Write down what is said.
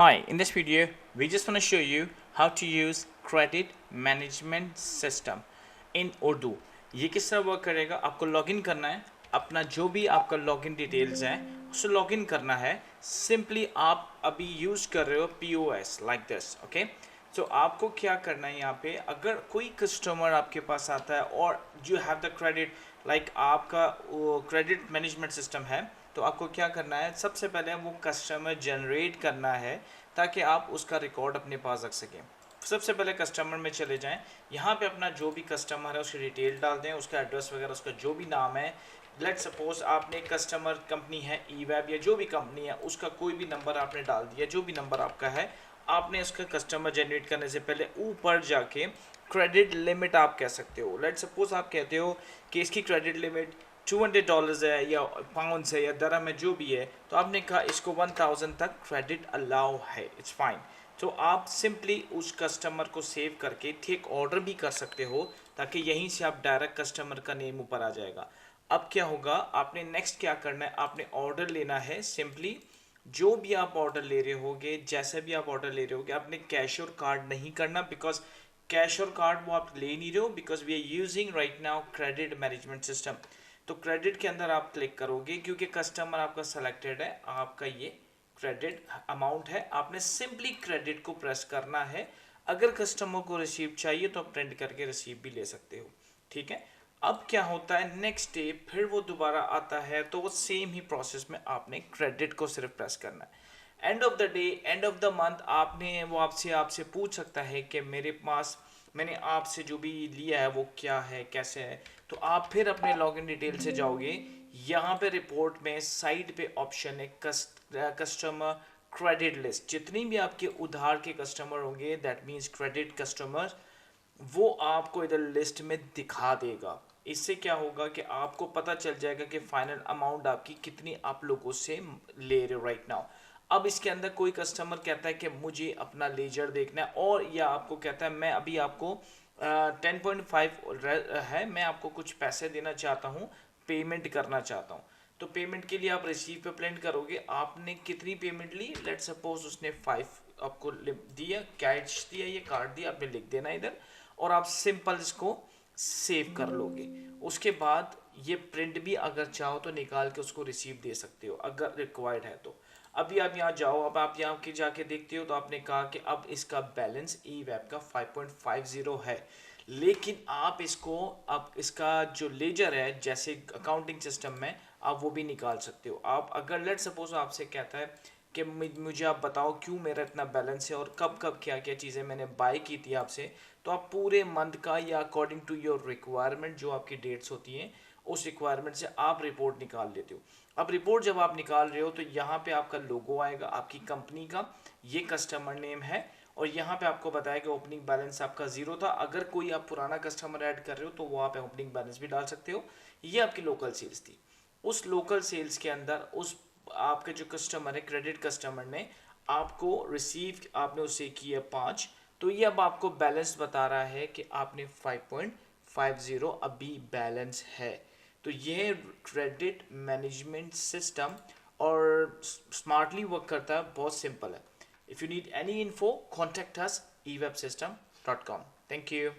Hi, in this video, we just want to show you how to use credit management system in Urdu. ये किस तरह work करेगा? आपको login करना है, अपना जो भी आपका लॉगिन डिटेल्स हैं उसे लॉगिन करना है. सिंपली आप अभी यूज़ कर रहे हो POS लाइक दिस, ओके. सो आपको क्या करना है यहाँ पे, अगर कोई कस्टमर आपके पास आता है और you have the credit, like आपका क्रेडिट मैनेजमेंट सिस्टम है, तो आपको क्या करना है, सबसे पहले वो कस्टमर जनरेट करना है ताकि आप उसका रिकॉर्ड अपने पास रख सकें. सबसे पहले कस्टमर में चले जाएं, यहाँ पे अपना जो भी कस्टमर है उसकी डिटेल डाल दें, उसका एड्रेस वगैरह, उसका जो भी नाम है. लेट सपोज आपने कस्टमर कंपनी है ई-वेब या जो भी कंपनी है, उसका कोई भी नंबर आपने डाल दिया, जो भी नंबर आपका है. आपने उसका कस्टमर जनरेट करने से पहले ऊपर जाके क्रेडिट लिमिट आप कह सकते हो. लेट सपोज आप कहते हो कि इसकी क्रेडिट लिमिट $200 है या पाउंड्स है या दरम है, जो भी है, तो आपने कहा इसको 1000 तक क्रेडिट अलाउ है, इट्स फाइन. तो आप सिंपली उस कस्टमर को सेव करके टेक ऑर्डर भी कर सकते हो, ताकि यहीं से आप डायरेक्ट कस्टमर का नेम ऊपर आ जाएगा. अब क्या होगा, आपने नेक्स्ट क्या करना है, आपने ऑर्डर लेना है. सिंपली जो भी आप ऑर्डर ले रहे होगे, जैसे भी आप ऑर्डर ले रहे होगे, आपने कैश और कार्ड नहीं करना, बिकॉज कैश और कार्ड वो आप ले नहीं रहे हो, because we are using right now credit management system. तो क्रेडिट के अंदर आप क्लिक करोगे क्योंकि कस्टमर आपका सेलेक्टेड है, आपका ये क्रेडिट अमाउंट है, आपने सिंपली क्रेडिट को प्रेस करना है. अगर कस्टमर को रिसीव चाहिए तो आप प्रिंट करके रिसीव भी ले सकते हो, ठीक है. अब क्या होता है, नेक्स्ट डे फिर वो दोबारा आता है, तो वो सेम ही प्रोसेस में आपने क्रेडिट को सिर्फ प्रेस करना है. End of the day, end of the month, आपने वो आपसे आपसे पूछ सकता है कि मेरे पास मैंने आपसे जो भी लिया है वो क्या है, कैसे है. तो आप फिर अपने लॉगिन डिटेल से जाओगे, यहाँ पे रिपोर्ट में साइड पे ऑप्शन है कस्टमर क्रेडिट लिस्ट. जितनी भी आपके उधार के कस्टमर होंगे, दैट मीन्स क्रेडिट कस्टमर, वो आपको इधर लिस्ट में दिखा देगा. इससे क्या होगा कि आपको पता चल जाएगा कि फाइनल अमाउंट आपकी कितनी आप लोगों से ले रहे हो राइट नाउ. अब इसके अंदर कोई कस्टमर कहता है कि मुझे अपना लेजर देखना है, और या आपको कहता है मैं अभी आपको 10.5 है, मैं आपको कुछ पैसे देना चाहता हूँ, पेमेंट करना चाहता हूँ. तो पेमेंट के लिए आप रिसीव पे प्रिंट करोगे, आपने कितनी पेमेंट ली. लेट सपोज उसने 5 आपको दिया, कैश दिया, ये कार्ड दिया, आपने लिख देना इधर, और आप सिंपल इसको सेव कर लोगे. उसके बाद ये प्रिंट भी अगर चाहो तो निकाल के उसको रिसीव दे सकते हो अगर रिक्वायर्ड है तो. अभी आप यहाँ जाओ, अब आप यहाँ के जाके देखते हो, तो आपने कहा कि अब इसका बैलेंस ई वेब का 5.50 है, लेकिन आप इसको, अब इसका जो लेजर है जैसे अकाउंटिंग सिस्टम में, आप वो भी निकाल सकते हो. आप अगर लेट सपोज आपसे कहता है कि मुझे आप बताओ क्यों मेरा इतना बैलेंस है और कब कब क्या क्या चीज़ें मैंने बाय की थी आपसे, तो आप पूरे मंथ का या अकॉर्डिंग टू योर रिक्वायरमेंट जो आपकी डेट्स होती हैं, उस रिक्वायरमेंट से आप रिपोर्ट निकाल लेते हो. अब रिपोर्ट जब आप निकाल रहे हो तो यहाँ पे आपका लोगो आएगा आपकी कंपनी का, ये कस्टमर नेम है, और यहाँ पे आपको बताया कि ओपनिंग बैलेंस आपका ज़ीरो था. अगर कोई आप पुराना कस्टमर ऐड कर रहे हो तो वो आप ओपनिंग बैलेंस भी डाल सकते हो. ये आपकी लोकल सेल्स थी. उस लोकल सेल्स के अंदर उस आपके जो कस्टमर है, क्रेडिट कस्टमर ने आपको रिसीव, आपने उसे किया 5, तो ये अब आपको बैलेंस बता रहा है कि आपने 5.50 अभी बैलेंस है. तो ये क्रेडिट मैनेजमेंट सिस्टम और स्मार्टली वर्क करता है, बहुत सिंपल है. If you need any info, contact us ewebsystem.com. Thank you.